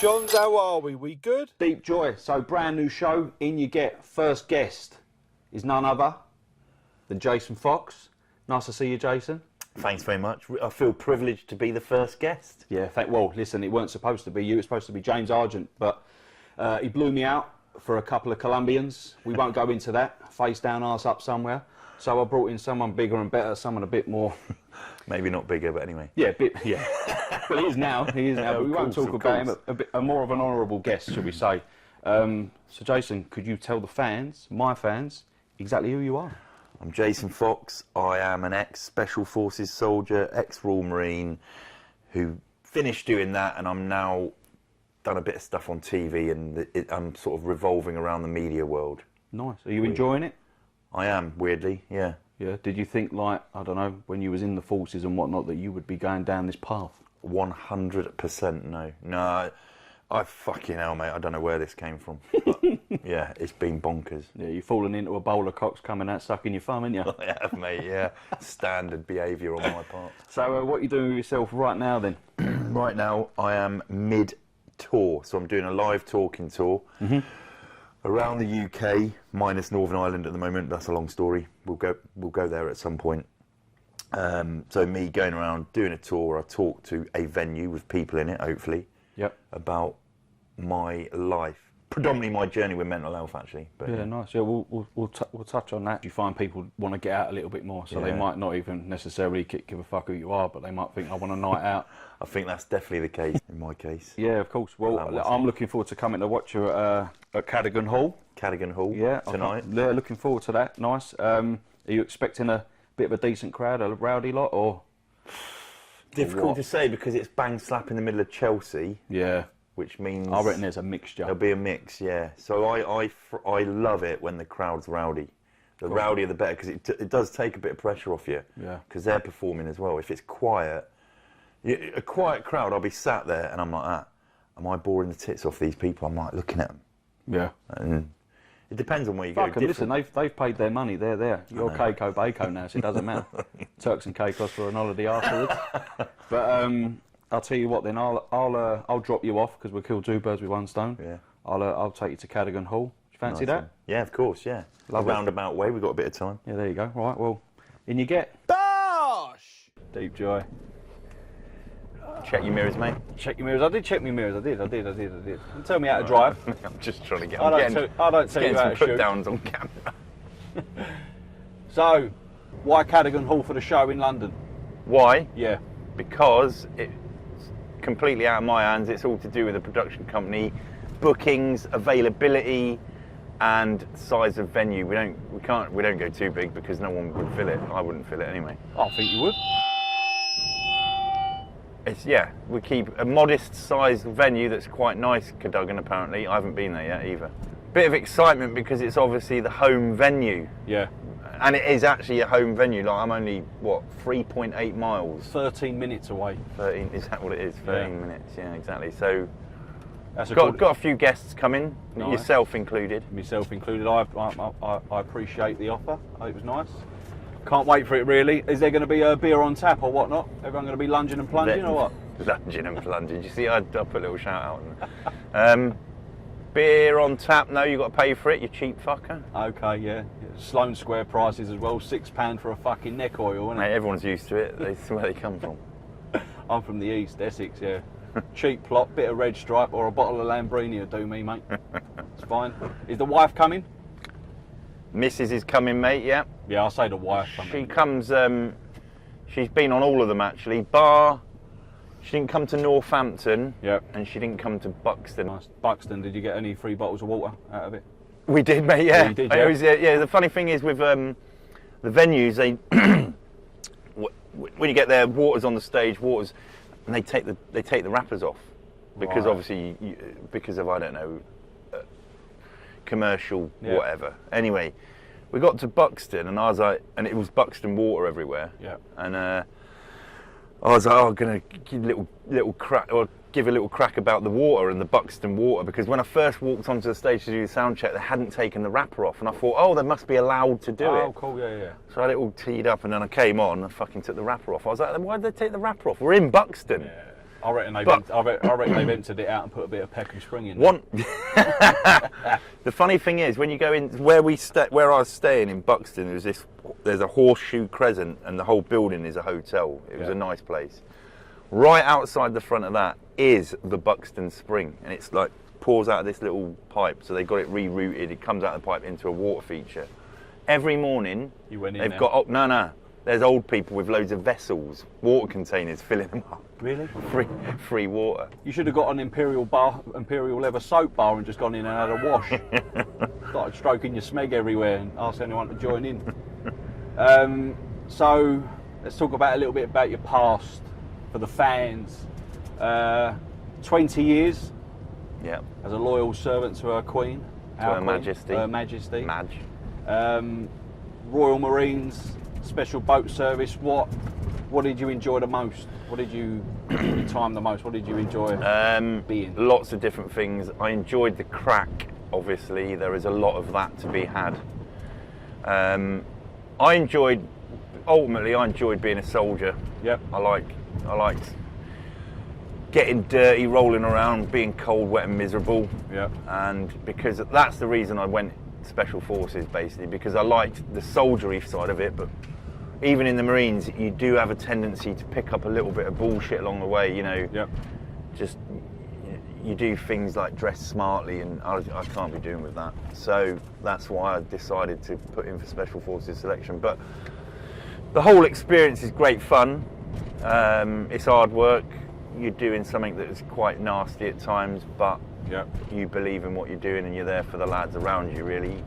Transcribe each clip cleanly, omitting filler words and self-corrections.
Johns, how are we? We good? Deep joy. So brand new show. In you get. First guest is none other than Jason Fox. Nice to see you, Jason. Thanks very much. I feel privileged to be the first guest. Yeah, well, listen, it weren't supposed to be you. It was supposed to be James Argent, but he blew me out for a couple of Colombians. We won't go into that. Face down, arse up somewhere. So I brought in someone bigger and better, someone a bit more... Maybe not bigger, but anyway. Yeah, yeah. Well, he is now. But we won't talk about him. A more of an honourable guest, shall we say. So, Jason, could you tell the fans, my fans, exactly who you are? I'm Jason Fox. I am an ex-Special Forces soldier, ex-Royal Marine, who finished doing that, and I'm now done a bit of stuff on TV, and I'm sort of revolving around the media world. Nice. Are you enjoying it? I am, weirdly, yeah. Yeah. Did you think, like, I don't know, when you was in the forces and whatnot, that you would be going down this path? 100% no. No, I fucking hell, mate. I don't know where this came from. But yeah, it's been bonkers. Yeah, you've fallen into a bowl of cocks coming out sucking your thumb, haven't you? I have, mate, yeah. Standard behaviour on my part. So what are you doing with yourself right now, then? Right now, I am mid-tour. So I'm doing a live talking tour. Around the UK, minus Northern Ireland at the moment. That's a long story. We'll go there at some point. So me going around doing a tour, I talk to a venue with people in it, hopefully. Yep. About my life, predominantly my journey with mental health, actually. But, yeah, nice. Yeah, we'll touch on that. You find people want to get out a little bit more, so they might not even necessarily give a fuck who you are, but they might think, I want a night out. I think that's definitely the case in my case. Yeah, of course. Well, I'm looking forward to coming to watch you at Cadogan Hall. Cadogan Hall, yeah, tonight. Yeah, looking forward to that. Nice. Are you expecting a bit of a decent crowd, a rowdy lot, or? Difficult to say because it's bang slap in the middle of Chelsea. Yeah. Which means I reckon there's a mixture. There'll be a mix, yeah. So I love it when the crowd's rowdy. The rowdier the better, because it does take a bit of pressure off you. Yeah. Because they're performing as well. If it's quiet, a quiet crowd, I'll be sat there and I'm like that. Am I boring the tits off these people? I'm like looking at them. Yeah. And it depends on where you Fuck go. Listen, they've paid their money. They're there. You're Keiko Bako now, so it doesn't matter. Turks and Caicos for an holiday afterwards. But I'll tell you what. Then I'll drop you off because we'll kill two birds with one stone. Yeah. I'll take you to Cadogan Hall. Do you fancy that? One. Yeah, of course. Yeah. A roundabout way. We've got a bit of time. Yeah, there you go. Right. Well, in you get. Bosh! Deep joy. Check your mirrors, mate. Check your mirrors. I did check my mirrors. I did. Don't tell me how to drive. I'm just trying to get. I don't tell you how to shoot. Put downs on camera. So, why Cadogan Hall for the show in London? Why? Yeah. Because it's completely out of my hands. It's all to do with the production company, bookings, availability, and size of venue. We don't go too big because no one would fill it. I wouldn't fill it anyway. I think you would. We keep a modest sized venue that's quite nice, Cadogan apparently. I haven't been there yet either. Bit of excitement because it's obviously the home venue. Yeah. And it is actually a home venue. Like I'm only, 3.8 miles? 13 minutes away. 13, is that what it is? 13 minutes, yeah, exactly. So, That's got a few guests coming, nice. Yourself included. Myself included. I appreciate the offer. It was nice. Can't wait for it, really. Is there going to be a beer on tap or whatnot? Everyone going to be lunging and plunging or what? Lunging and plunging. You see, I put a little shout out. Beer on tap, no, you've got to pay for it, you cheap fucker. Okay, yeah. Sloane Square prices as well, £6 for a fucking neck oil, isn't it? Mate, everyone's used to it, that's where they come from. I'm from the east, Essex, yeah. Cheap plot, bit of red stripe or a bottle of Lambrini will do me, mate. It's fine. Is the wife coming? Mrs. is coming, mate, yeah. Yeah, I'll say the wife. She comes, she's been on all of them actually, bar, she didn't come to Northampton, and she didn't come to Buxton. Nice. Buxton, did you get any free bottles of water out of it? We did, mate, yeah. You did, yeah. Yeah, the funny thing is with the venues, they, when you get there, water's on the stage, and they take the wrappers off. Because obviously, because of, I don't know, commercial whatever. Anyway, we got to Buxton and I was like, and it was Buxton water everywhere. Yeah. And I was like, I'm gonna give a little crack about the water and the Buxton water, because when I first walked onto the stage to do the sound check, they hadn't taken the wrapper off, and I thought, oh, they must be allowed to do it. Oh, cool, yeah. So I had it all teed up, and then I came on and fucking took the wrapper off. I was like, why did they take the wrapper off? We're in Buxton. Yeah. I reckon they've emptied it out and put a bit of Peckham Spring in. One. The funny thing is, when you go in where I was staying in Buxton, there's a horseshoe crescent, and the whole building is a hotel. It was a nice place. Right outside the front of that is the Buxton Spring, and it's like pours out of this little pipe. So they got it rerouted. It comes out of the pipe into a water feature. Every morning, they've got no. There's old people with loads of vessels, water containers, filling them up. Really? Free water. You should have got an imperial leather soap bar and just gone in and had a wash. Started stroking your smeg everywhere and asked anyone to join in. So let's talk about a little bit about your past for the fans. 20 years. Yeah. As a loyal servant to her Queen. Her Majesty. Her Majesty. Madge. Royal Marines, Special Boat Service. What did you enjoy the most? What did you time the most? What did you enjoy being? Lots of different things. I enjoyed the crack. Obviously, there is a lot of that to be had. I enjoyed being a soldier. Yep. I liked getting dirty, rolling around, being cold, wet and miserable. Yep. And because that's the reason I went Special Forces, basically, because I liked the soldiery side of it. But even in the Marines, you do have a tendency to pick up a little bit of bullshit along the way, you know. Yep. Just you do things like dress smartly, and I can't be doing with that. So that's why I decided to put in for Special Forces selection. But the whole experience is great fun. It's hard work. You're doing something that is quite nasty at times, but you believe in what you're doing and you're there for the lads around you, really.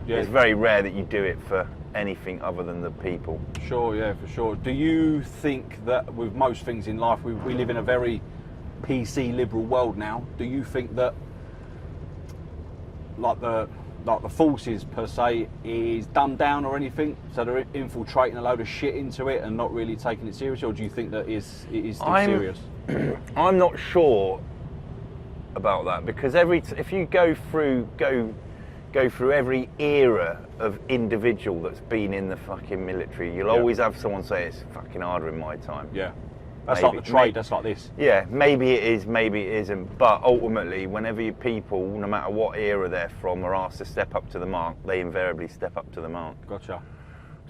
Yeah. It's very rare that you do it for anything other than the people. Sure, yeah, for sure. Do you think that with most things in life, we live in a very PC liberal world now? Do you think that like the forces per se is dumbed down or anything, so they're infiltrating a load of shit into it and not really taking it seriously, or do you think that it is still serious? I'm not sure about that, because if you go through every era of individual that's been in the fucking military, you'll always have someone say it's fucking harder in my time. Yeah. That's like the trade, that's like this. Yeah, maybe it is, maybe it isn't. But ultimately, whenever your people, no matter what era they're from, are asked to step up to the mark, they invariably step up to the mark. Gotcha.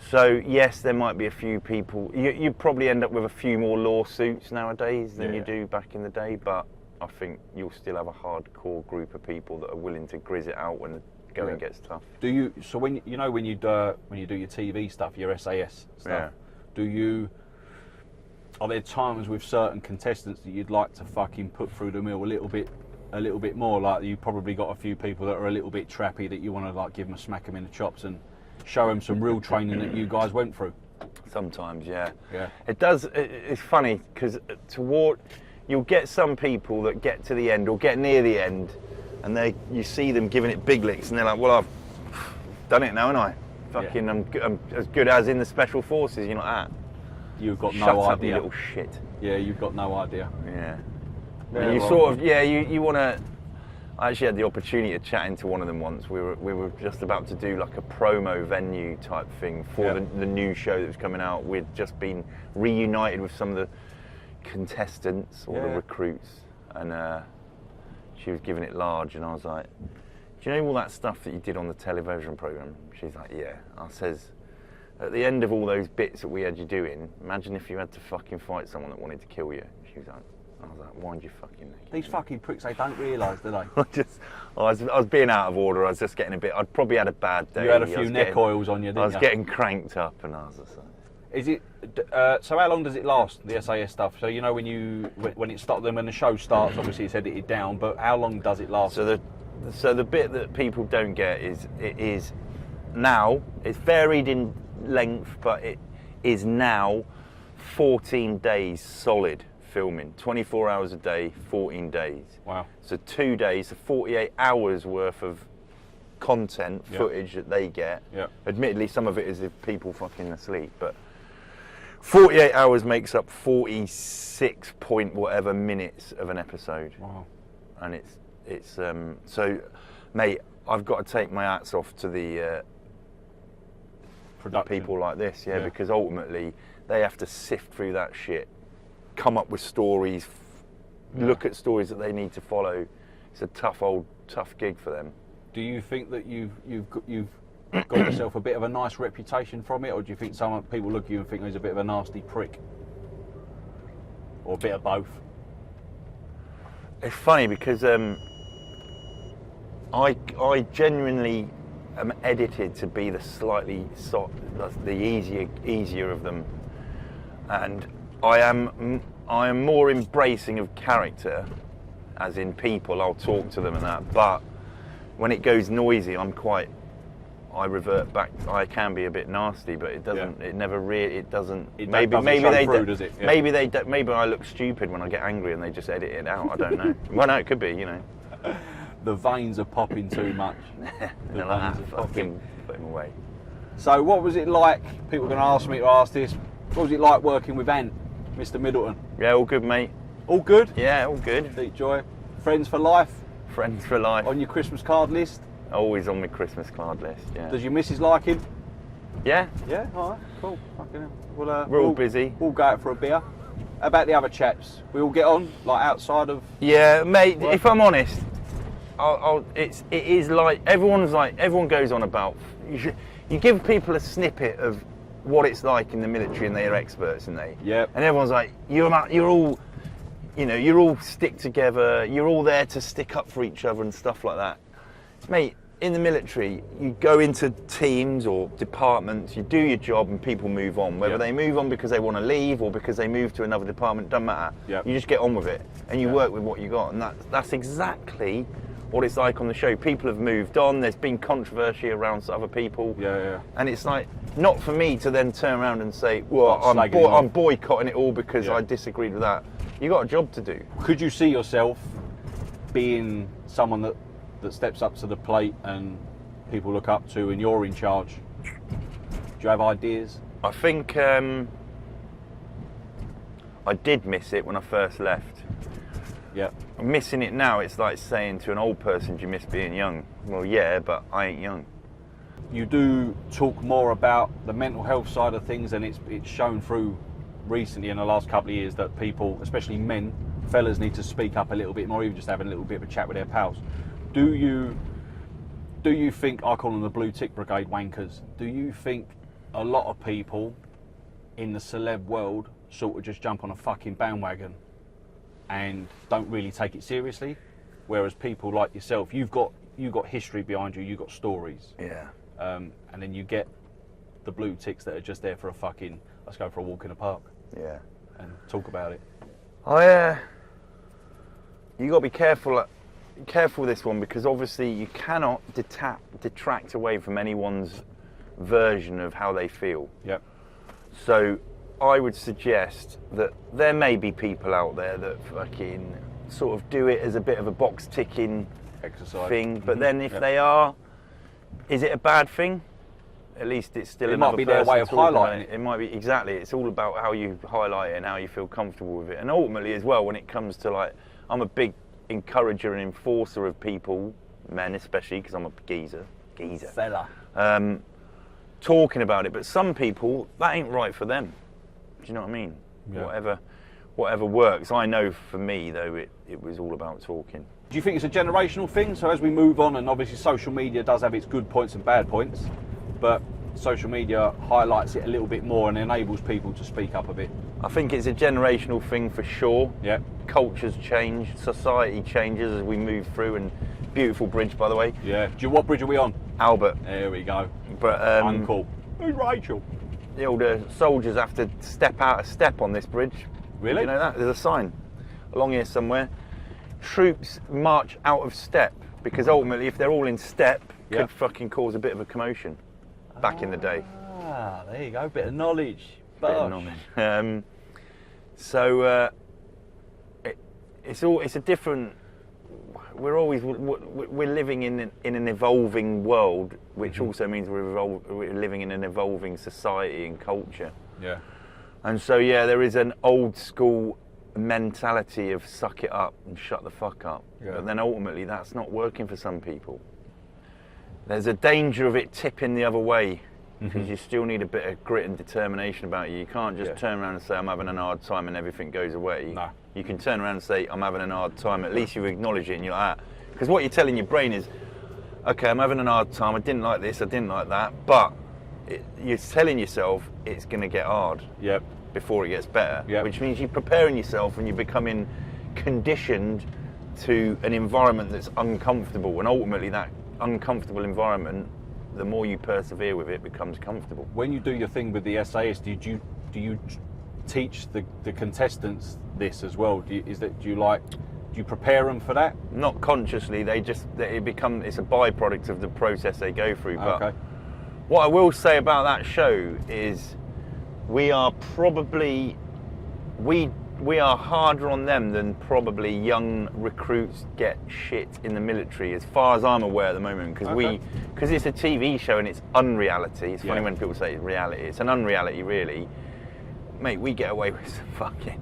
So, yes, there might be a few people. You probably end up with a few more lawsuits nowadays than you do back in the day, but I think you'll still have a hardcore group of people that are willing to grizz it out when the going gets tough. Do you? So when you do your TV stuff, your SAS stuff, are there times with certain contestants that you'd like to fucking put through the mill a little bit more? Like you probably got a few people that are a little bit trappy that you want to like give them a smack them in the chops and show them some real training that you guys went through. Sometimes, yeah. It does. It's funny because you'll get some people that get to the end or get near the end, and you see them giving it big licks, and they're like, "Well, I've done it now, haven't I? Fucking, I'm as good as in the Special Forces." You're not at. You've got Shut no up, idea. you little shit. Yeah, you've got no idea. Yeah. And you sort of, you want to. I actually had the opportunity of chatting to one of them once. We were just about to do like a promo venue type thing for the new show that was coming out. We'd just been reunited with some of the contestants or the recruits, and she was giving it large, and I was like, "Do you know all that stuff that you did on the television program?" She's like, "Yeah." I says, "At the end of all those bits that we had you doing, imagine if you had to fucking fight someone that wanted to kill you." She was like, I was like, "Wind your fucking neck." These fucking pricks, they don't realise, do they? I was being out of order. I was just getting a bit. I'd probably had a bad day. You had a few neck oils on you, didn't you? I was getting cranked up, and I was just like. Is it? So how long does it last, the SAS stuff? So you know when it starts, then when the show starts, obviously it's edited down. But how long does it last? So the bit that people don't get is it is now. It's varied in length, but it is now 14 days solid filming, 24 hours a day, 14 days. Wow. So 2 days, so 48 hours worth of content, footage that they get. Yeah. Admittedly, some of it is if people fucking asleep, but 48 hours makes up 46 point whatever minutes of an episode. Wow. And it's so, mate, I've got to take my hats off to the people like this, because ultimately they have to sift through that shit, come up with stories, look at stories that they need to follow. It's a tough gig for them. Do you think that you've got yourself a bit of a nice reputation from it, or do you think some people look at you and think he's a bit of a nasty prick, or a bit of both? It's funny because I genuinely am edited to be the slightly the easier of them, and I am more embracing of character, as in people. I'll talk to them and that, but when it goes noisy, I revert back. I can be a bit nasty, but it doesn't. It never really. It doesn't. Maybe they through, does it? Yeah. Maybe I look stupid when I get angry and they just edit it out. I don't know. Well, no, it could be. The veins are popping too much. They're like, fucking put him away. So, what was it like? People are going to ask me to ask this. What was it like working with Ant, Mr. Middleton? Yeah, all good, mate. All good? Yeah, all good. Deep joy. Friends for life? Friends for life. On your Christmas card list? Always on my Christmas card list, yeah. Does your missus like him? Yeah. Yeah, alright, cool. Fucking hell. We're all busy. We'll go out for a beer. How about the other chaps? We all get on, like outside of... Yeah, mate, work? if I'm honest, it is like, everyone goes on about, you give people a snippet of what it's like in the military and they're experts, and Yep. And everyone's like, you're all, you're all stick together, you're all there to stick up for each other and stuff like that. Mate, in the military, you go into teams or departments, you do your job and people move on. Whether they move on because they want to leave or because they move to another department, doesn't matter. Yep. You just get on with it and you work with what you got, and that's exactly what it's like on the show. People have moved on, there's been controversy around other people. Yeah. And it's like, not for me to then turn around and say, well, I'm boycotting it all because I disagreed with that. You got a job to do. Could you see yourself being someone that steps up to the plate and people look up to and you're in charge? Do you have ideas? I think I did miss it when I first left. Yeah. I'm missing it now. It's like saying to an old person, do you miss being young? Well, yeah, but I ain't young. You do talk more about the mental health side of things, and it's shown through recently in the last couple of years that people, especially men, fellas, need to speak up a little bit more, even just having a little bit of a chat with their pals. Do you think, I call them the blue tick brigade wankers, do you think a lot of people in the celeb world sort of just jump on a fucking bandwagon and don't really take it seriously, whereas people like yourself, you've got history behind you, you've got stories, and then you get the blue ticks that are just there for a fucking, let's go for a walk in the park, and talk about it. You got to be careful with this one, because obviously you cannot detract away from anyone's version of how they feel. Yep. So I would suggest that there may be people out there that fucking sort of do it as a bit of a box ticking Exercise thing, but then if they are, is it a bad thing? At least it's still It might be their way of highlighting it. It might be, exactly. It's all about how you highlight it and how you feel comfortable with it. And ultimately as well, when it comes to, like, I'm a big encourager and enforcer of people, men especially, because I'm a geezer. Fella. Talking about it, but some people, that ain't right for them. Do you know what I mean? Yeah. Whatever works. I know for me, though, it was all about talking. Do you think it's a generational thing? So as we move on, and obviously social media does have its good points and bad points, but social media highlights it a little bit more and enables people to speak up a bit. I think it's a generational thing for sure. Yeah. Cultures change, society changes as we move through, and beautiful bridge, by the way. Yeah. What bridge are we on? Albert. There we go. But Uncle. Who's Rachel? The older soldiers have to step out a step on this bridge. Really? You know that? There's a sign along here somewhere. Troops march out of step, because ultimately if they're all in step, could fucking cause a bit of a commotion back in the day. Ah, there you go. Bit of knowledge. Bit of knowledge. So it's a different. We're living in an evolving world, which also means we're living in an evolving society and culture. Yeah. And so there is an old school mentality of suck it up and shut the fuck up. Yeah. But then ultimately that's not working for some people. There's a danger of it tipping the other way because you still need a bit of grit and determination about you. You can't just turn around and say, I'm having a hard time and everything goes away. No. You can turn around and say, I'm having a hard time. At least you acknowledge it and you're like, because what you're telling your brain is, okay, I'm having a hard time. I didn't like this, I didn't like that. But you're telling yourself it's going to get hard before it gets better, which means you're preparing yourself and you're becoming conditioned to an environment that's uncomfortable. And ultimately that uncomfortable environment, the more you persevere with it, becomes comfortable. When you do your thing with the SAS, do you teach the contestants this as well? Do you prepare them for that? Not consciously, it's a byproduct of the process they go through. But what I will say about that show is we are harder on them than probably young recruits get shit in the military, as far as I'm aware at the moment, because it's a TV show and it's unreality. It's funny when people say it's reality. It's an unreality, really. Mate, we get away with some fucking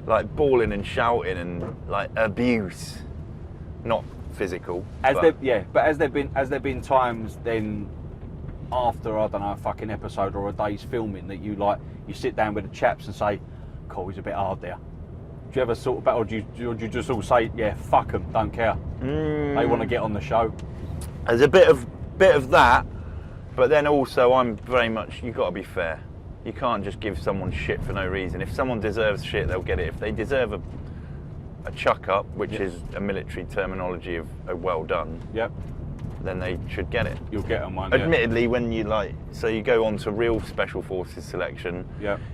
like bawling and shouting and like abuse, not physical. But has there been times then after, I don't know, a fucking episode or a day's filming that you sit down with the chaps and say, cool, he's a bit hard there? Do you ever sort of, or do you just all say, yeah, fuck them, don't care, they want to get on the show? There's a bit of that, but then also I'm very much, you've got to be fair. You can't just give someone shit for no reason. If someone deserves shit, they'll get it. If they deserve a chuck up, which is a military terminology of a well done, then they should get it. You'll get them one. Admittedly, when you you go on to real special forces selection,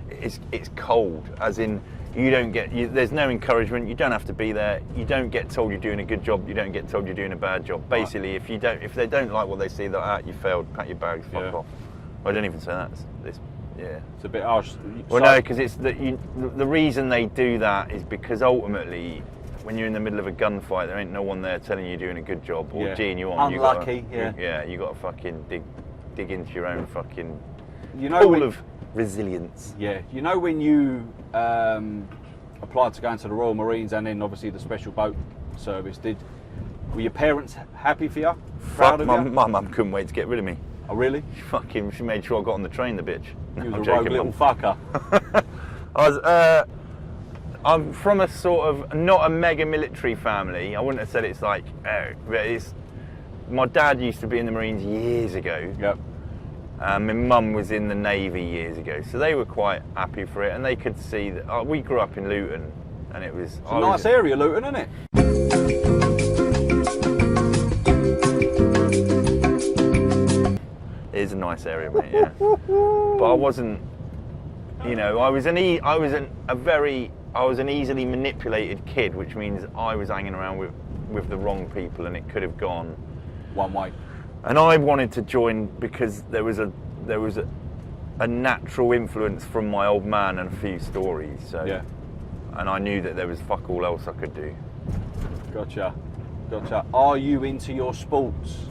it's cold, as in you don't get, there's no encouragement. You don't have to be there. You don't get told you're doing a good job. You don't get told you're doing a bad job. Basically, if they don't like what they see, they're you failed, pack your bags, fuck off. I don't even say that. It's a bit harsh. Well, no, because it's the reason they do that is because ultimately, when you're in the middle of a gunfight, there ain't no one there telling you doing a good job or geeing you on. Unlucky, you got to fucking dig into your own fucking pool of resilience. Yeah, you know when you applied to go into the Royal Marines and then obviously the Special Boat Service, were your parents happy for you? Proud of you? My mum couldn't wait to get rid of me. Oh really? She made sure I got on the train, the bitch. You was a rogue little fucker. I'm from a sort of, not a mega military family. I wouldn't have said it's like, but my dad used to be in the Marines years ago. My mum was in the Navy years ago, so they were quite happy for it, and they could see that we grew up in Luton, and it was a nice area, Luton, isn't it? It is a nice area, mate. Yeah, but I wasn't. I was an easily manipulated kid, which means I was hanging around with the wrong people, and it could have gone one way. And I wanted to join because there was a natural influence from my old man and a few stories. So, and I knew that there was fuck all else I could do. Gotcha. Are you into your sports?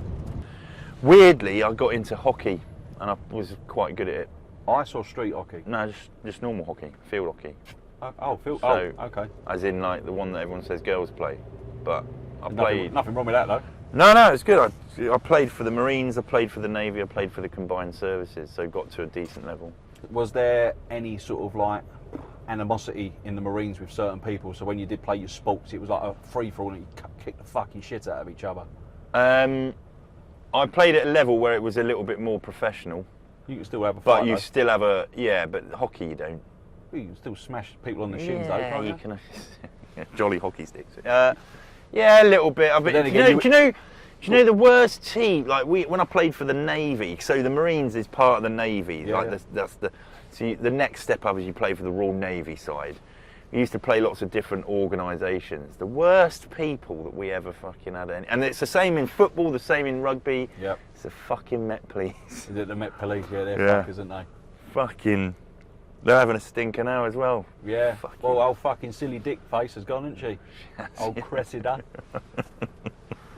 Weirdly, I got into hockey, and I was quite good at it. Ice or street hockey? No, just normal hockey, field hockey. Okay. As in like the one that everyone says girls play, but I played. Nothing wrong with that though. No, it's good. I played for the Marines, I played for the Navy, I played for the Combined Services, so got to a decent level. Was there any sort of like animosity in the Marines with certain people? So when you did play your sports, it was like a free-for-all and you kicked the fucking shit out of each other? I played at a level where it was a little bit more professional. You can still have a fight. But you still have but hockey you don't. You can still smash people on the shins though, can't you? Can. Jolly hockey sticks. Yeah, a little bit. Do you know the worst team? Like when I played for the Navy. So the Marines is part of the Navy. The next step up is you play for the Royal Navy side. We used to play lots of different organisations. The worst people that we ever fucking had, and it's the same in football, the same in rugby. Yep. It's the fucking Met Police. Is it the Met Police? Yeah, they're fuckers, aren't they? Fucking. They're having a stinker now as well. Yeah. Well, old fucking silly dick face has gone, hasn't she? Old Cressida.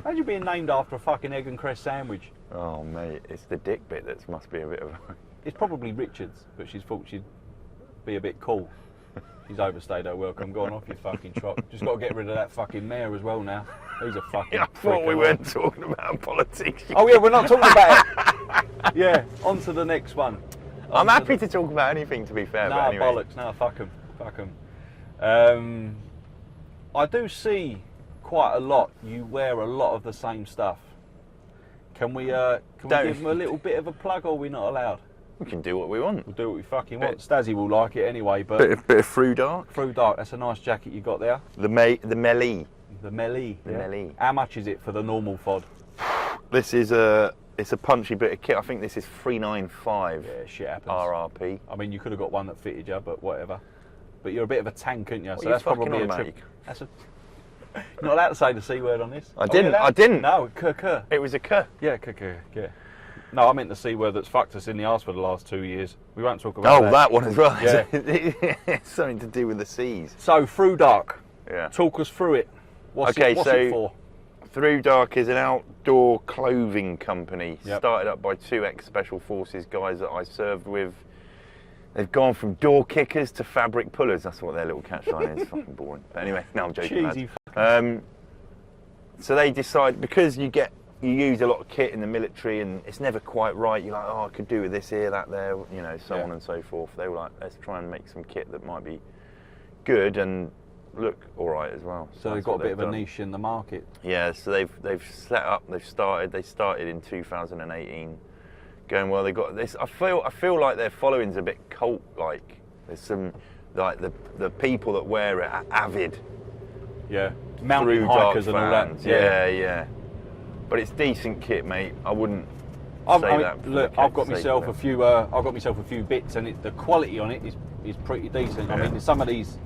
How'd you being named after a fucking egg and cress sandwich? Oh mate, it's the dick bit that must be a bit of a... It's probably Richards, but she's thought she'd be a bit cool. He's overstayed her welcome. Go on off your fucking trot. Just got to get rid of that fucking mayor as well now. He's a fucking I thought we prick, weren't talking about politics. Oh yeah, we're not talking about it. Yeah, on to the next one. I'm happy to talk about anything, to be fair. No, but anyway. bollocks. No, fuck them. Fuck them. I do see quite a lot. You wear a lot of the same stuff. Can we give them a little bit of a plug, or are we not allowed? We can do what we want. We'll do what we fucking want. Stazzy will like it anyway, but... Bit of Through Dark. Through Dark, that's a nice jacket you got there. The Mennie. The Mennie. The Mennie. How much is it for the normal FOD? It's a punchy bit of kit. I think this is $395. Yeah, shit happens. RRP. I mean, you could have got one that fitted you, but whatever. But you're a bit of a tank, aren't you? What So are that's you fucking probably on a about? trip. That's a... You're not allowed to say the C word on this. I didn't. No, kuh. It was a kuh. Yeah, kuh, yeah. No, I meant the C word that's fucked us in the arse for the last 2 years. We won't talk about that. Oh, that one as well. Yeah. It's something to do with the C's. So, Through Dark. Yeah. Talk us through it. What's Okay, it for? Through Dark is an outdoor clothing company started up by 2 ex-Special Forces guys that I served with. They've gone from door kickers to fabric pullers. That's what their little catchline is. Fucking boring. But anyway, no, I'm joking. Cheesy. So they decide, because you use a lot of kit in the military and it's never quite right. You're like, oh, I could do with this here, that there, you know, so on and so forth. They were like, let's try and make some kit that might be good and look all right as well. So they've got a bit of a niche in the market. Yeah, so they've set up. They started in 2018. Going well. They got this. I feel like their following's a bit cult-like. There's some like the people that wear it are avid. Yeah, mountain Through hikers Dark and all that. fans. Yeah. But it's decent kit, mate. I wouldn't say that. Look, I've got myself a few. I've got myself a few bits, and the quality on it is pretty decent. Yeah. I mean, some of these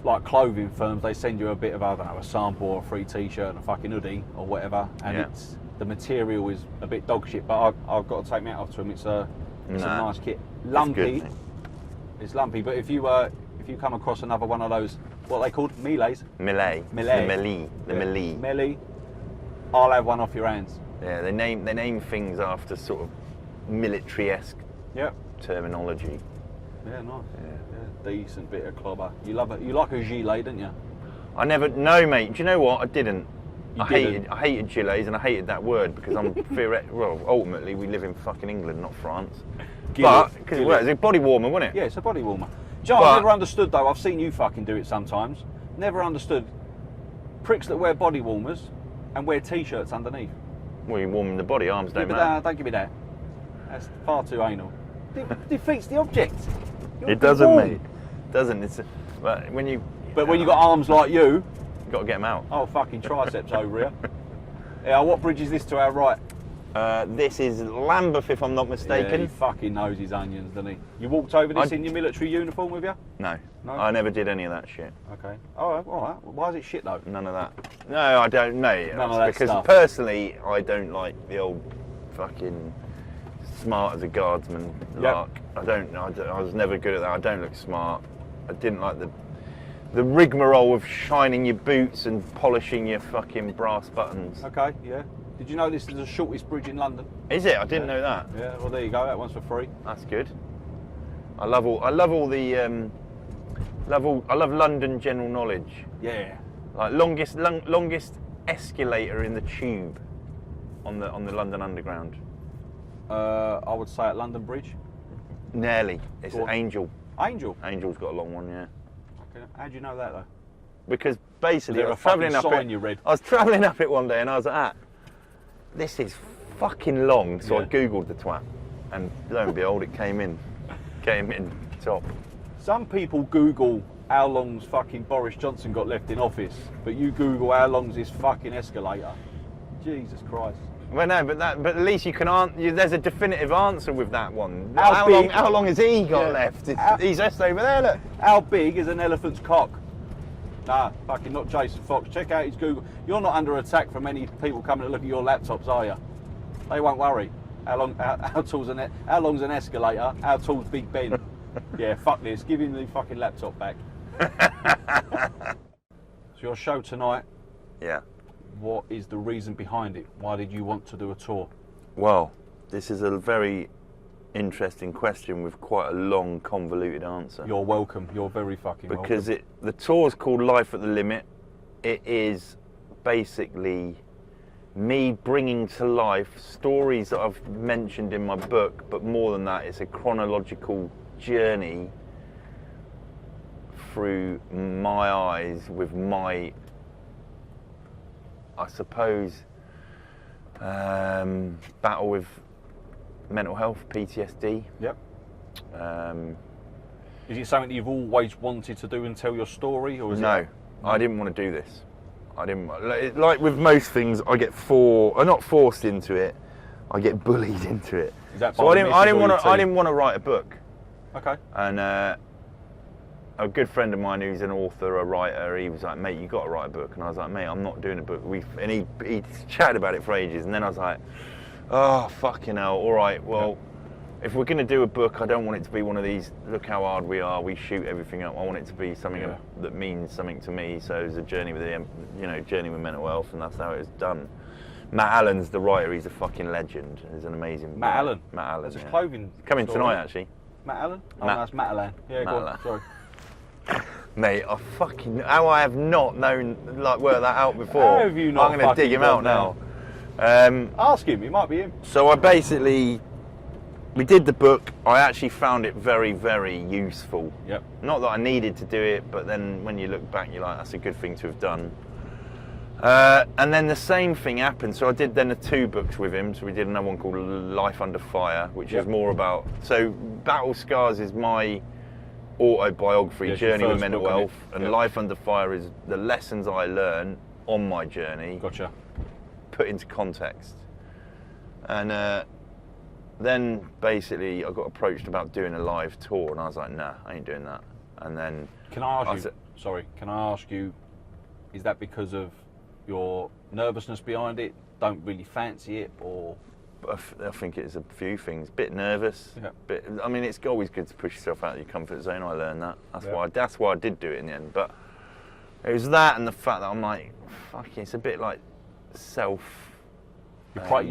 like clothing firms, they send you a bit of, I don't know, a sample or a free T-shirt and a fucking hoodie or whatever, and the material is a bit dog shit. But I've got to take my hat off to them. It's a nice kit. Lumpy. It's lumpy, but if you come across another one of those, what are they called? Melees? Melee. Melee. I'll have one off your hands. Yeah, they name things after sort of military-esque terminology. Yeah, nice. Yeah, decent bit of clobber. You love it. You like a gilet, don't you? No, mate. Do you know what? I didn't. I didn't? hated gilets, and I hated that word because I'm well, ultimately we live in fucking England, not France. But because it's a body warmer, wasn't it? Yeah, it's a body warmer. Do you know, I've never understood though. I've seen you fucking do it sometimes. Never understood pricks that wear body warmers and wear T-shirts underneath. Well, you're warming the body, arms don't matter. Don't give me that. That's far too anal. Defeats the object. It doesn't, mate. It doesn't. But when you got arms like you, you've got to get them out. Oh, fucking triceps over here. Yeah, what bridge is this to our right? This is Lambeth, if I'm not mistaken. Yeah, he fucking knows his onions, doesn't he? You walked over this in your military uniform with you? No, I never did any of that shit. Okay. All right. Why is it shit though? None of that. No, I don't know. None of that because stuff. Personally, I don't like the old fucking smart as a guardsman lark. I was never good at that. I don't look smart. I didn't like the rigmarole of shining your boots and polishing your fucking brass buttons. Okay, yeah. Did you know this is the shortest bridge in London? Is it? I didn't know that. Yeah, well there you go, that one's for free. That's good. I love London general knowledge. Yeah. Like longest escalator in the tube on the London Underground. I would say at London Bridge. Nearly. It's Angel. Angel? Angel's got a long one, yeah. Okay. How do you know that though? Because basically I was travelling up it one day and I was like, this is fucking long, so I googled the twat, and lo and behold, it came in top. Some people Google how long's fucking Boris Johnson got left in office, but you Google how long's this fucking escalator. Jesus Christ. Well, no, but at least you can there's a definitive answer with that one. How long has he got left? He's just over there, look. How big is an elephant's cock? Nah, fucking not Jason Fox. Check out his Google. You're not under attack from any people coming to look at your laptops, are you? They won't worry. How long's an escalator? How tall's Big Ben? Yeah, fuck this. Give him the fucking laptop back. So your show tonight. Yeah. What is the reason behind it? Why did you want to do a tour? Well, this is a very interesting question with quite a long, convoluted answer. You're welcome. You're very fucking Because welcome. the tour's called Life at the Limit. It is basically me bringing to life stories that I've mentioned in my book, but more than that, it's a chronological journey through my eyes with my, I suppose, battle with mental health, PTSD. Yep. Is it something that you've always wanted to do and tell your story, or is No, it? I didn't want to do this. I didn't like with most things. I get not forced into it. I get bullied into it. Is that So by I the didn't. missus I didn't or want your to. I team? didn't want to write a book. Okay. And a good friend of mine who's an author, a writer, he was like, "Mate, you got to write a book." And I was like, "Mate, I'm not doing a book." And he chatted about it for ages. And then I was like, "Oh fucking hell! All right, well." If we're going to do a book, I don't want it to be one of these, look how hard we are, we shoot everything up. I want it to be something that means something to me. So it's a journey with journey with mental health, and that's how it was done. Matt Allen's the writer, he's a fucking legend. He's an amazing Matt Allen? Matt Allen, That's a clothing coming story. tonight, actually. Matt Allen? Oh, Matt- no, that's Matt Allen. Yeah, Matt go on. Allen. Sorry. Mate, how I have not known, like, worked that out before. How have you not I'm going to dig fucking him out gone now. Ask him, it might be him. So we did the book. I actually found it very, very useful. Yep. Not that I needed to do it, but then when you look back, you're like, that's a good thing to have done. And then the same thing happened. So I did then the 2 books with him. So we did another one called Life Under Fire, which is more about. So Battle Scars is my autobiography, Yes, your journey with first mental book, isn't health, it? and Yep. Life Under Fire is the lessons I learned on my journey, Gotcha. put into context. And then basically I got approached about doing a live tour, and I was like, nah, I ain't doing that. And then Can I ask I you? said- Can I ask you? Is that because of your nervousness behind it? Don't really fancy it, or? I think it's a few things. Bit nervous. Yeah. I mean, it's always good to push yourself out of your comfort zone. I learned that. Yeah. That's why I did do it in the end. But it was that, and the fact that I'm like, fuck it, it's a bit like You're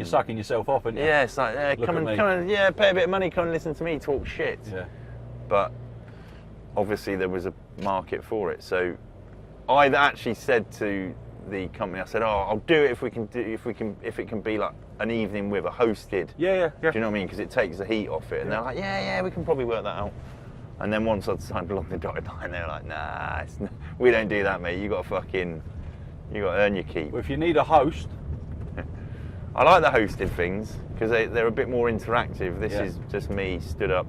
sucking yourself off, aren't you? Yeah, it's like, Look come at me. and, pay a bit of money, come and listen to me talk shit. Yeah. But obviously there was a market for it. So I actually said to the company, I said, I'll do it if it can be like an evening with a hosted. Yeah. Do you know what I mean? Because it takes the heat off it. And they're like, yeah, we can probably work that out. And then once I'd signed along the dotted line, they're like, nah, we don't do that, mate. You got to earn your keep. Well, if you need a host, I like the hosted things because they're a bit more interactive. This Yeah. is just me stood up.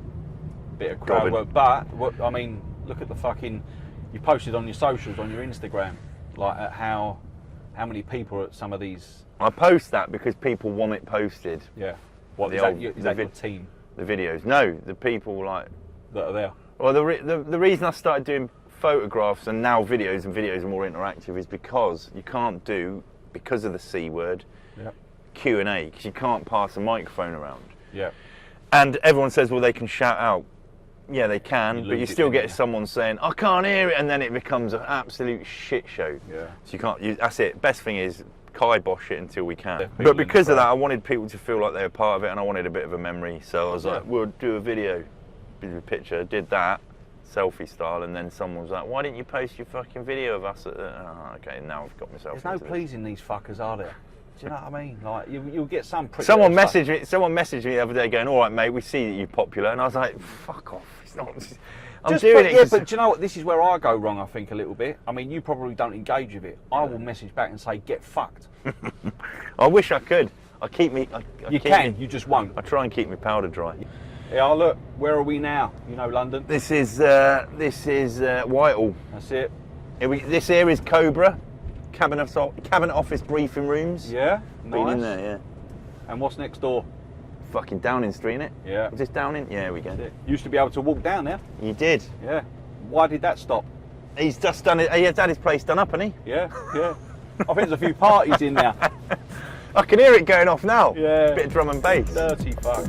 bit of crowd Gobbing. work. But I mean, look at the fucking. You posted on your socials, on your Instagram, like at how many people are at some of these. I post that because people want it posted. Yeah. What The is old- that? Your the team The videos. No, the people like. that are there? Well, the reason I started doing photographs and now videos are more interactive is because you can't do, because of the C word, Yeah. Q&A, because you can't pass a microphone around. Yeah. And everyone says, well, they can shout out. Yeah, they can, You but you lose it, still don't get you? someone saying, I can't hear it, and then it becomes an absolute shit show. Yeah. So you can't, that's it. Best thing is, kibosh it until we can. Yeah, people But in the because of crowd. that, I wanted people to feel like they were part of it, and I wanted a bit of a memory. So I was like, Yeah. we'll do a video, do a picture, did that, selfie style, and then someone was like, why didn't you post your fucking video of us at the... Oh, okay, now I've got myself There's no into this. pleasing these fuckers, are there? Do you know what I mean? Like you'll get some. Prick Someone that'll say- messaged me the other day going, all right, mate, we see that you're popular. And I was like, fuck off. It's not... I'm Just doing but, it yeah, 'cause- but do you know what? This is where I go wrong, I think, a little bit. I mean, you probably don't engage with it. I will message back and say, get fucked. I wish I could. I keep me... You can, you just won't. I try and keep my powder dry. Yeah, look, where are we now? You know, London. This is Whitehall. That's it. This here is Cobra, cabinet office briefing rooms. Yeah, Been nice. in there, yeah. And what's next door? Fucking Downing Street, innit? Yeah. Is this Downing? Yeah, we go. That's it. Used to be able to walk down there. You did. Yeah. Why did that stop? He's just done it. He has had his place done up, hasn't he? Yeah. I think there's a few parties in there. I can hear it going off now. Yeah. Bit of drum and bass. Dirty fuck.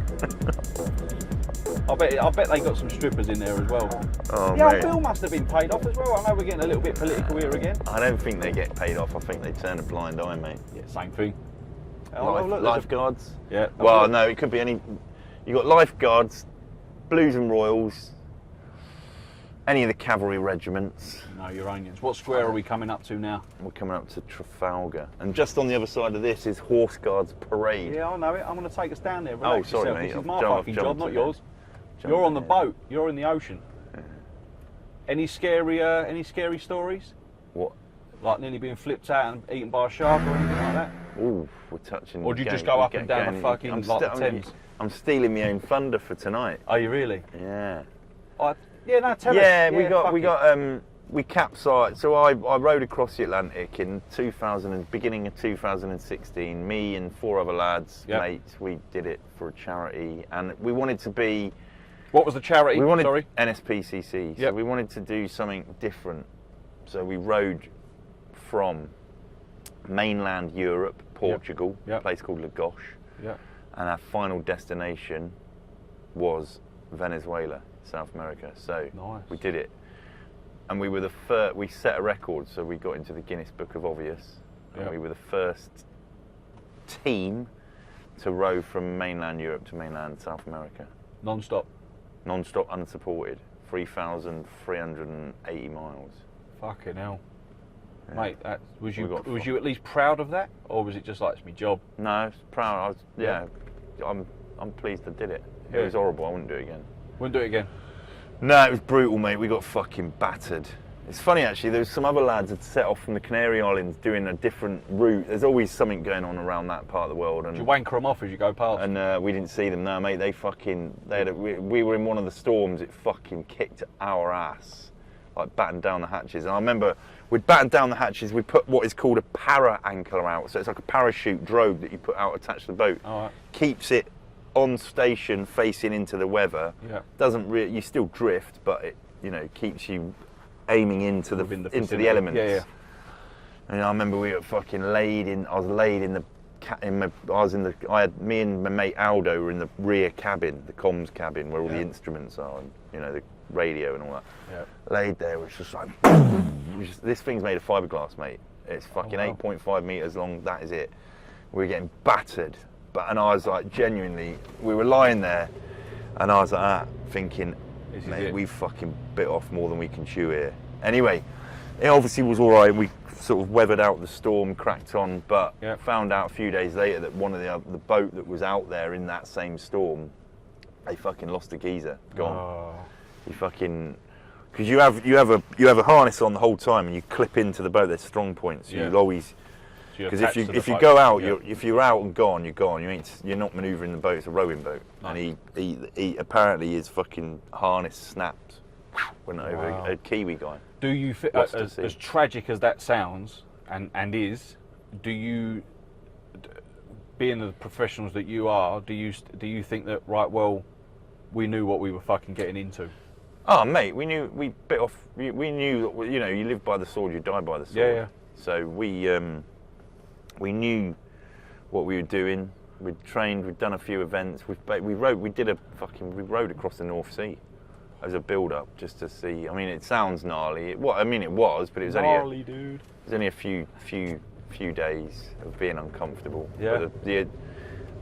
I bet they got some strippers in there as well. Oh, The old mate. bill must have been paid off as well. I know we're getting a little bit political here again. I don't think they get paid off. I think they turn a blind eye, mate. Yeah, same thing. Oh, look, there's Lifeguards. Yeah. Well, no, it could be any. You got lifeguards, Blues and Royals, any of the cavalry regiments. No, Uranians. What square are we coming up to now? We're coming up to Trafalgar. And just on the other side of this is Horse Guards Parade. Yeah, I know it. I'm going to take us down there. Relax sorry, yourself. mate. This is I've my jumped- fucking jumped job, not ahead. yours. Jumped You're on the ahead. boat. You're in the ocean. Any scary stories? What? Like nearly being flipped out and eaten by a shark or anything like that? Ooh, we're touching. Or do you we're just going- go up we're and down going- the fucking, I'm like, the st- Thames? I'm stealing my own thunder for tonight. Are you really? Yeah. Yeah, no, tell us. Yeah, fuck it. we capsized. So I rowed across the Atlantic in beginning of 2016. Me and 4 other lads, Yep. mates. We did it for a charity, and we wanted to be. What was the charity? We wanted Sorry. NSPCC. So Yep. we wanted to do something different. So we rowed from mainland Europe, Portugal, Yep. a place called Lagos, Yeah. and our final destination was Venezuela, South America. So Nice. we did it, and we were the first. We set a record, so we got into the Guinness Book of Obvious, and Yep. we were the first team to row from mainland Europe to mainland South America, Non-stop. non-stop, unsupported, 3,380 miles. Fucking hell. Yeah. Mate, was We got you at least proud of that? Or was it just like, it's my job? No, I was proud. I was, I'm pleased I did it. It Yeah. was horrible. I wouldn't do it again. Wouldn't do it again. No, it was brutal, mate. We got fucking battered. It's funny actually. There was some other lads that set off from the Canary Islands doing a different route. There's always something going on around that part of the world, Do you and wanker them off as you go past? we didn't see them. No, mate. They had we were in one of the storms. It fucking kicked our ass, like battened down the hatches. And I remember we'd battened down the hatches. We put what is called a para anchor out. So it's like a parachute drogue that you put out attached to the boat. All right. Keeps it on station facing into the weather. Yeah. Doesn't really, you still drift, but it, keeps you aiming into the Within the into vicinity. the elements. Yeah, yeah. And I remember we were fucking laid in. I was laid in the. I had me and my mate Aldo were in the rear cabin, the comms cabin, where all the instruments are, and the radio and all that. Yeah. Laid there, it was just like. This thing's made of fiberglass, mate. It's fucking 8.5 meters long. That is it. We were getting battered, and I was like, genuinely, we were lying there, and I was like thinking, This is mate, it. we fucking bit off more than we can chew here. Anyway, it obviously was all right. We sort of weathered out the storm, cracked on, but found out a few days later that one of the boat that was out there in that same storm, they fucking lost a geezer, gone. Oh. You fucking, because you have a harness on the whole time, and you clip into the boat. There's strong points. So Yeah. you'll always. So you're Because attached to the if you boat. go out, Yeah. if you're out and gone, you're gone. You're not manoeuvring the boat. It's a rowing boat, No. and he apparently his fucking harness snapped. Went over Wow. a Kiwi guy. Do you, Lost at sea. as tragic as that sounds, and is, do you, being the professionals that you are, do you think that, right, well, we knew what we were fucking getting into? Oh, mate, we knew we bit off. We knew that, you live by the sword, you die by the sword. Yeah, yeah. So we knew what we were doing. We'd trained. We'd done a few events. We rowed across the North Sea as a build-up, just to see. I mean, it sounds gnarly. It was, but it was Gnarly, dude. It was only a few days of being uncomfortable. Yeah. But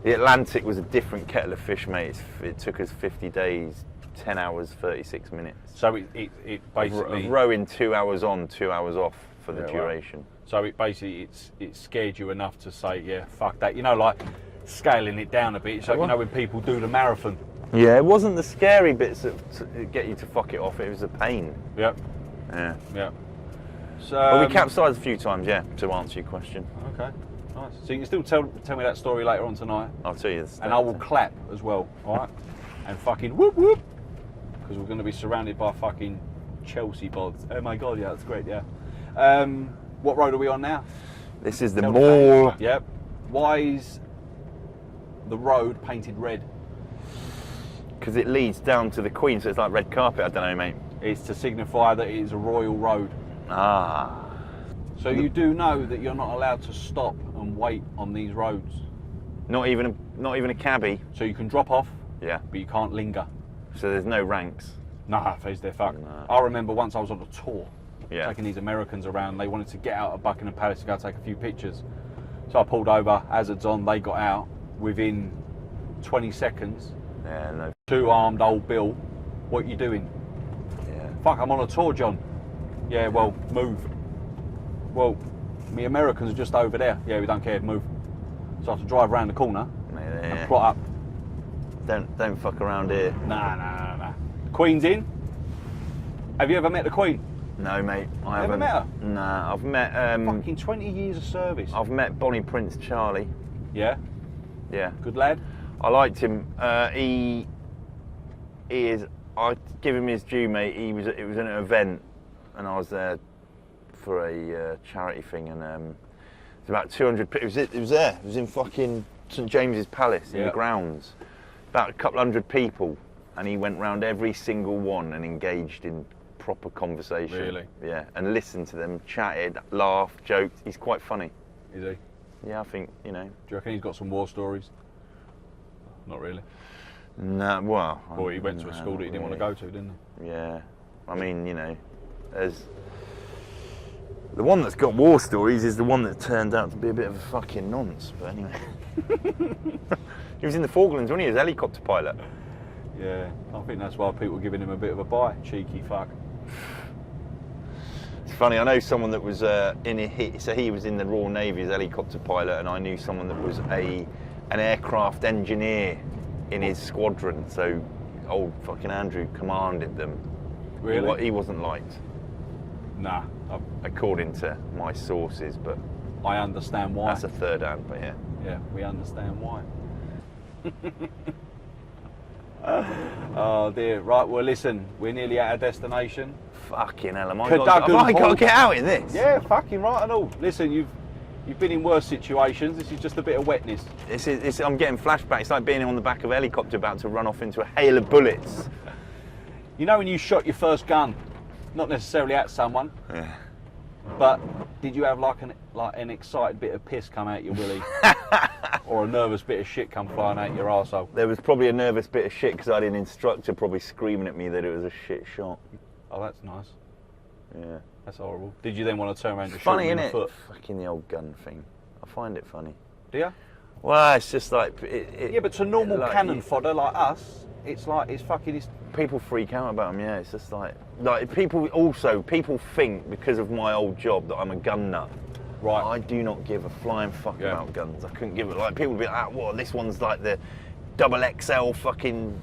the Atlantic was a different kettle of fish, mate. It took us 50 days, 10 hours, 36 minutes. So it basically Of rowing 2 hours on, 2 hours off for the Yeah, wow. duration. So it basically it scared you enough to say, yeah, fuck that. Like scaling it down a bit. So when people do the marathon. Yeah, it wasn't the scary bits that get you to fuck it off. It was the pain. Yep. Yeah. Yeah. So. But we capsized a few times, yeah, to answer your question. Okay. Nice. So you can still tell me that story later on tonight, I'll tell you this. and I will clap as well. All right. And fucking whoop whoop, because we're going to be surrounded by fucking Chelsea bods. Oh my god, yeah, that's great. Yeah. What road are we on now? This is the Tell mall. me. Yep. Why is the road painted red? Because it leads down to the Queen, so it's like red carpet. I don't know, mate. It's to signify that it is a royal road. Ah. So you do know that you're not allowed to stop and wait on these roads. Not even a cabbie. So you can drop off, Yeah. but you can't linger. So there's no ranks. Nah, face their fuck. Nah. I remember once I was on a tour, Yeah. taking these Americans around. They wanted to get out of Buckingham Palace to go take a few pictures. So I pulled over, hazards on, they got out. Within 20 seconds, Yeah, no. Two-armed old Bill. What you doing? Yeah. Fuck, I'm on a tour, John. Yeah, well, move. Well, me Americans are just over there. Yeah, we don't care, move. So I have to drive around the corner and plot up. Don't fuck around here. Nah. Queen's in. Have you ever met the Queen? No, mate. I Never haven't. met her? Nah, I've met. Fucking 20 years of service. I've met Bonnie Prince Charlie. Yeah? Yeah. Good lad? I liked him. He is. I give him his due, mate. It was an event, and I was there for a charity thing, and it's about 200. It was there. It was in fucking St James's Palace in the grounds. About a couple hundred people, and he went round every single one and engaged in proper conversation. Really? Yeah, and listened to them, chatted, laughed, joked. He's quite funny. Is he? Yeah, I think, you know. Do you reckon he's got some war stories? Not really. No, well. Or he went to a school that he didn't want to go to, didn't he? Yeah. I mean, you know, there's. The one that's got war stories is the one that turned out to be a bit of a fucking nonce, but anyway. He was in the Falklands, wasn't he? He was a helicopter pilot. Yeah, I think that's why people are giving him a bit of a bite. Cheeky fuck. It's funny, I know someone that was he was in the Royal Navy as a helicopter pilot, and I knew someone that was an aircraft engineer in his squadron, so old fucking Andrew commanded them. Really? He wasn't liked. Nah. According to my sources, but I understand why. that's a third hand, but yeah. Yeah, we understand why. Oh dear. Right, well listen, we're nearly at our destination. Fucking hell, have I Cadogan got Hall. to get out in this? Yeah, fucking right and all. Listen, you've been in worse situations. This is just a bit of wetness. I'm getting flashbacks. It's like being on the back of a helicopter about to run off into a hail of bullets. You know when you shot your first gun, not necessarily at someone, Yeah. but did you have like an excited bit of piss come out your willy, or a nervous bit of shit come flying out your arsehole? There was probably a nervous bit of shit because I had an instructor probably screaming at me that it was a shit shot. Oh, that's nice. Yeah. That's horrible. Did you then want to turn around and shoot Funny, him in innit? the foot? Fucking the old gun thing. I find it funny. Do you? Well, it's just like... Yeah, but to normal like cannon you- fodder like us, it's like, it's fucking... It's, People freak out about them, yeah. It's just like people think because of my old job that I'm a gun nut. right. I do not give a flying fuck Yeah. about guns. I couldn't give it. Like, people would be like, ah, what, this one's like the double XL fucking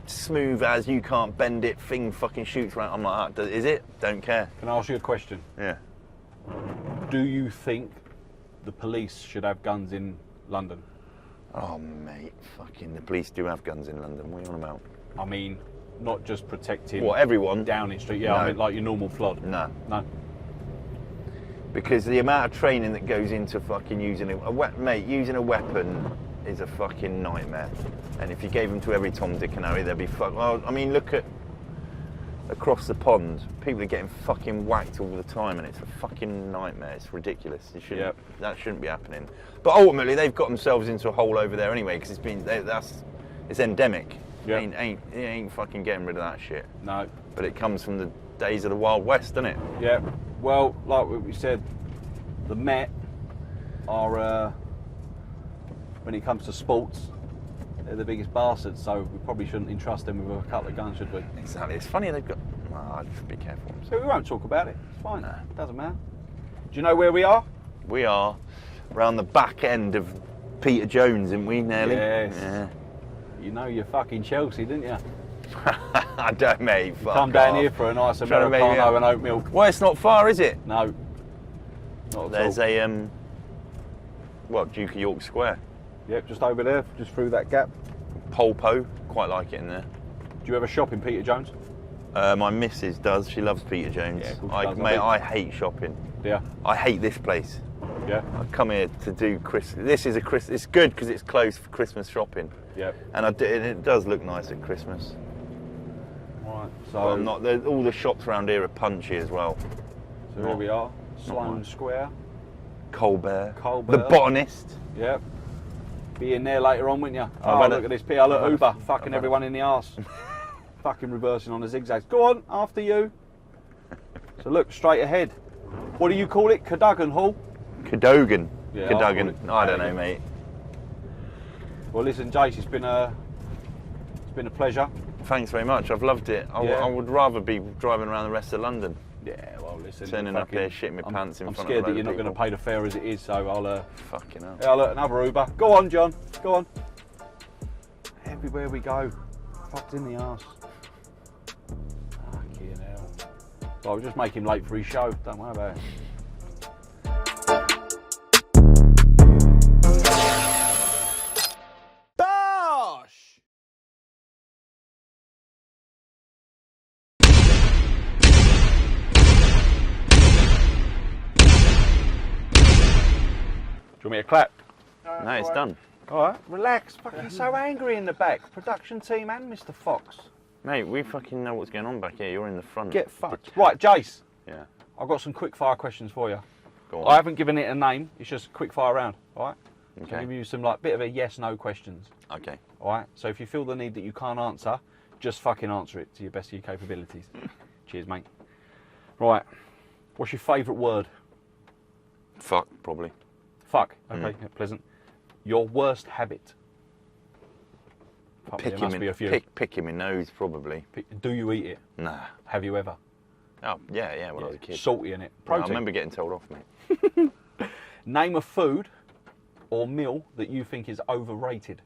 smooth as you can't bend it thing fucking shoots around. I'm like, ah, is it? Don't care. Can I ask you a question? Yeah. Do you think the police should have guns in London? Oh, mate, fucking the police do have guns in London. What are you on about? I mean, not just protecting What, everyone? Downing Street. Yeah, No. I mean like your normal flood. No. No. Because the amount of training that goes into fucking using using a weapon is a fucking nightmare. And if you gave them to every Tom, Dick and Harry, they'd be fucked. Well, I mean, look at across the pond. People are getting fucking whacked all the time, and it's a fucking nightmare. It's ridiculous. That shouldn't be happening. But ultimately, they've got themselves into a hole over there anyway, because it's endemic. Yeah. It ain't fucking getting rid of that shit. No. But it comes from the days of the Wild West, doesn't it? Yeah. Well, like we said, the Met are, when it comes to sports, they're the biggest bastards, so we probably shouldn't entrust them with a couple of guns, should we? Exactly. It's funny they've got... Well, I'd just be careful. So we won't talk about it. It's fine. It doesn't matter. Do you know where we are? We are around the back end of Peter Jones, aren't we, nearly? Yes. Yeah. You know you're fucking Chelsea, didn't you? I don't, mate. Fuck Come down off. here for a nice Trying to make me Americano up. and oat milk. Well, it's not far, is it? No. Not at There's all. a Duke of York Square. Yep, just over there, just through that gap. Polpo, quite like it in there. Do you ever shop in Peter Jones? My missus does. She loves Peter Jones. Yeah, of course she does. Mate, I hate shopping. Yeah. I hate this place. Yeah. I come here to do Christmas. It's good because it's closed for Christmas shopping. Yep. And it does look nice at Christmas. Right. So, But I'm not. All the shops around here are punchy as well. so here we are, Sloane much. Square. Colbert. Colbert. The botanist. Yep. Be in there later on, wouldn't you? I've Oh, had look it. at this Peter. Look, I've had Uber, it. fucking I've had everyone in the arse. Fucking reversing on the zigzags. Go on, after you. So look, straight ahead. What do you call it? Cadogan Hall? Cadogan. Yeah, Cadogan. I'll call it I don't know, Cadogan. mate. Well, listen, Jace, it's been been a pleasure. Thanks very much. I've loved it. I would rather be driving around the rest of London. Yeah, well, listen. Turning up here, shitting my pants in front of a load of people. I'm scared that you're not going to pay the fare as it is, so I'll... Fucking hell. Yeah, look, another Uber. Go on, John. Go on. Everywhere we go. Fucked in the arse. Fucking hell. Well, I'll just make him late for his show. Don't worry about it. Bosh! Do you want me to clap? No, it's done. All right, relax. Fucking so angry in the back. Production team and Mr. Fox. Mate, we fucking know what's going on back here. You're in the front. Get fucked. Right, Jace. Yeah. I've got some quick fire questions for you. Go on. I haven't given it a name. It's just quick fire round. All right. Okay. So I'll give you some like bit of a yes/no questions. Okay. All right. So if you feel the need that you can't answer, just fucking answer it to your best of your capabilities. Cheers, mate. Right. What's your favourite word? Fuck, probably. Fuck. Okay. Yeah, pleasant. Your worst habit? Fuck, there must be a few. Picking my nose, probably. Do you eat it? Nah. Have you ever? Oh, yeah, when I was a kid. Salty in it. I Protein. remember getting told off, mate. Name a food or meal that you think is overrated.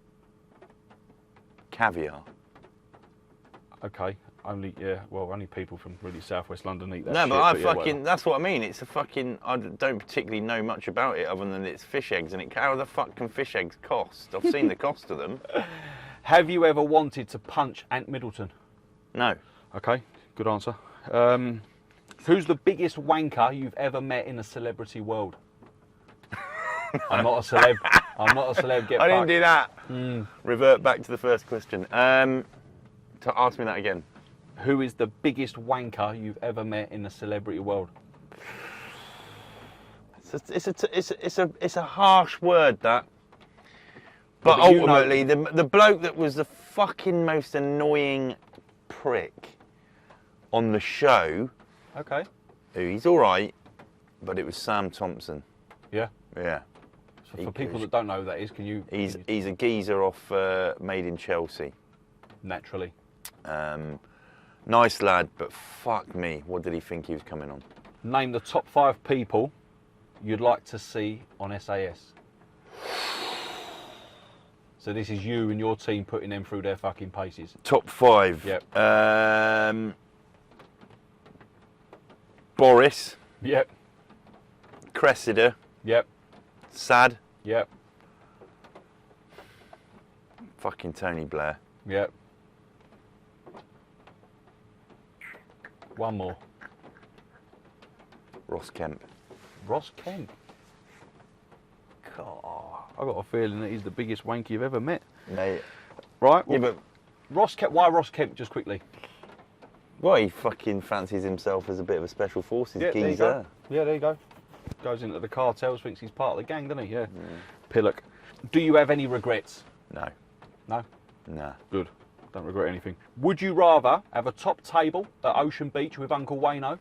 Caviar. Okay. Only people from really southwest London eat that. No, shit, but yeah, whatever. that's what I mean. It's a fucking, I don't particularly know much about it other than it's fish eggs, and how the fuck can fish eggs cost? I've seen the cost of them. Have you ever wanted to punch Ant Middleton? No. Okay, good answer. Who's the biggest wanker you've ever met in the celebrity world? I'm not a celeb. I'm not a celeb. Get I fucked. didn't do that. Revert back to the first question. To ask me that again. Who is the biggest wanker you've ever met in the celebrity world? It's a harsh word, that. But But you ultimately, the bloke that was the fucking most annoying prick on the show, Okay. he's all right, but it was Sam Thompson. Yeah. Yeah. So for people that don't know who that is, can you? He's a geezer off Made in Chelsea. Naturally. Nice lad, but fuck me, what did he think he was coming on? Name the top 5 people you'd like to see on SAS. So this is you and your team putting them through their fucking paces. Top 5. Yep. Boris, Yep. Cressida, Yep. Sad, Yep. fucking Tony Blair. Yep. One more. Ross Kemp. Ross Kemp. God, I got a feeling that he's the biggest wank you've ever met. Mate. Right? Yeah, but Ross Kemp. Why Ross Kemp? Just quickly. well, he fucking fancies himself as a bit of a special forces Yeah, there you geezer. go. Yeah, there you go. Goes into the cartels, thinks he's part of the gang, doesn't he? Yeah. Pillock. Do you have any regrets? No. No. Nah. Good. Don't regret anything. Would you rather have a top table at Ocean Beach with Uncle Wayno?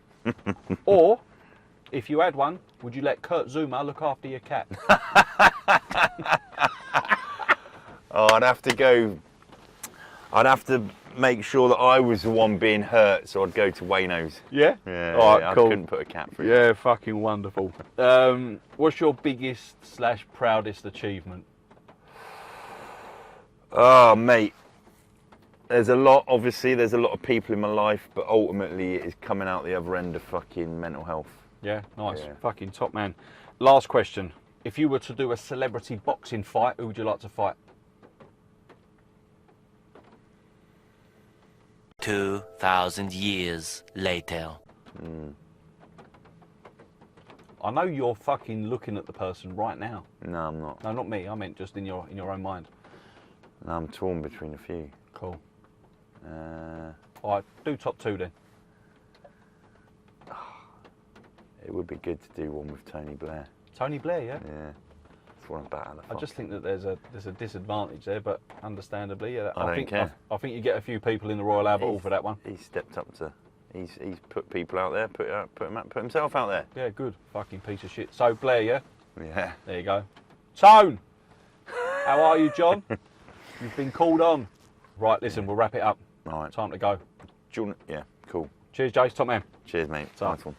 Or, if you had one, would you let Kurt Zuma look after your cat? Oh, I'd have to make sure that I was the one being hurt, so I'd go to Wayno's. Yeah? Yeah, All right, I cool. couldn't put a cat through. Yeah, fucking wonderful. What's your biggest/proudest achievement? Oh, mate. There's a lot of people in my life, but ultimately it is coming out the other end of fucking mental health. Yeah, nice. Yeah. Fucking top man. Last question. If you were to do a celebrity boxing fight, who would you like to fight? 2,000 years later. I know you're fucking looking at the person right now. No, I'm not. No, not me. I meant just in your own mind. No, I'm torn between a few. Cool. Uh, All right, do top 2 then. it would be good to do one with Tony Blair. Tony Blair, yeah. Yeah. It's one of battle. I just think that there's a disadvantage there, but understandably, yeah. I don't care. I think you get a few people in the Royal Albert Hall for that one. He's stepped up to. He's put people out there, put himself out there. Yeah, good. Fucking piece of shit. So Blair, yeah. Yeah. There you go. Tone. How are you, John? You've been called on. Right, listen, we'll wrap it up. Right. Time to go. Yeah, cool. Cheers, Jace. Top man. Cheers, mate. Nice one.